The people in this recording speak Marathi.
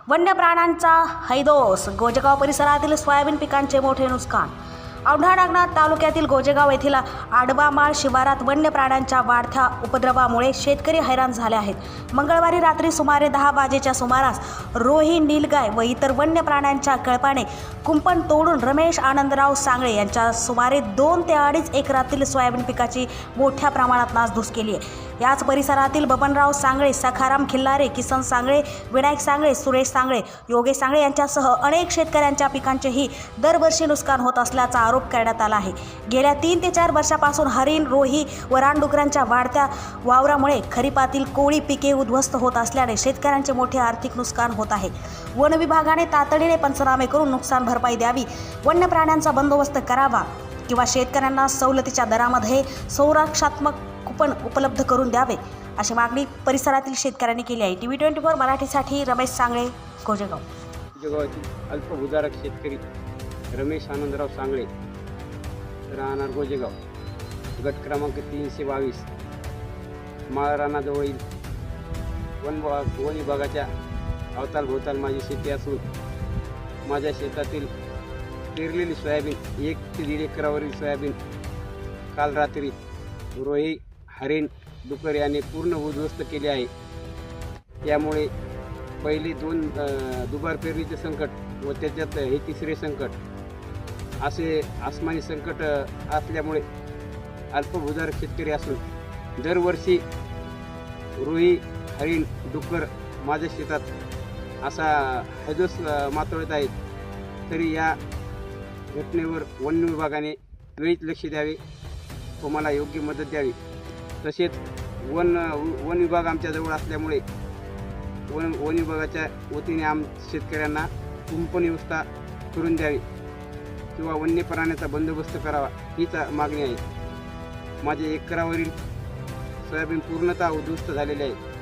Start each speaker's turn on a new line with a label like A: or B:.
A: वन्य प्राण्यांचा हैदोस. गोजेगाव परिसरातील सोयाबीन पिकांचे मोठे नुकसान. औंढा नागनाथ तालुक्यातील गोजेगाव येथील आडवामाळ शिवारात वन्य प्राण्यांच्या वाढत्या उपद्रवामुळे शेतकरी हैराण झाले आहेत. मंगळवारी रात्री सुमारे 10 वाजेच्या सुमारास रोही, नीलगाय व इतर वन्य प्राण्यांच्या कळपाने कुंपण तोडून रमेश आनंदराव सांगळे यांच्या सुमारे 2 ते 2.5 एकरातील सोयाबीन पिकाची मोठ्या प्रमाणात नासधूस केली आहे. याच परिसरातील बबनराव सांगळे, सखाराम खिल्लारे, किसन सांगळे, विनायक सांगळे, सुरेश सांगळे, योगेश सांगळे यांच्यासह अनेक शेतकऱ्यांच्या पिकांचेही दरवर्षी नुकसान होत असल्याचा आरोप करण्यात आला आहे. गेल्या 3 ते 4 वर्षापासून हरिण, रोही व रानडुकरांच्या वाढत्या वावरामुळे खरीपातील कोळी पिके उद्ध्वस्त होत असल्याने शेतकऱ्यांचे मोठे आर्थिक नुकसान होत आहे. वन विभागाने तातडीने पंचनामे करून नुकसान भरपाई द्यावी, वन्य प्राण्यांचा बंदोबस्त करावा किंवा शेतकऱ्यांना सवलतीच्या दरामध्ये संरक्षणात्मक कुपन उपलब्ध करून द्यावे अशी मागणी परिसरातील शेतकऱ्यांनी केली आहे. TV 24 मराठीसाठी रमेश सांगळे, गोजेगाव.
B: गोजेगावातील अल्पभूधारक शेतकरी रमेश आनंदराव सांगळे, राहणार गोजेगाव, गट क्रमांक 322, माळरानाजवळील वन विभागाच्या अवतालभोवताल माझी शेती असून माझ्या शेतातील पेरलेली सोयाबीन 1 ते 1.5 एकरावरील सोयाबीन काल रात्री रोही, हरिण, डुकर याने पूर्ण उद्ध्वस्त केले आहे. त्यामुळे पहिले 2 दुबार पेरणीचे संकट व त्याच्यात हे तिसरे संकट असे आसमानी संकट असल्यामुळे अल्पभूधारक शेतकरी असून दरवर्षी रोही, हरिण, डुकर माझ्या शेतात असा हैदोस मातळत आहेत. तरी या घटनेवर वन विभागाने वेळीच लक्ष द्यावे व मला योग्य मदत द्यावी. तसेच वन विभाग आमच्याजवळ असल्यामुळे वन विभागाच्या वतीने शेतकऱ्यांना कुंपण व्यवस्था करून द्यावी किंवा वन्य प्राण्याचा बंदोबस्त करावा हीच मागणी आहे. माझे एकरावरील सोयाबीन पूर्णतः उद्ध्वस्त झालेले आहे.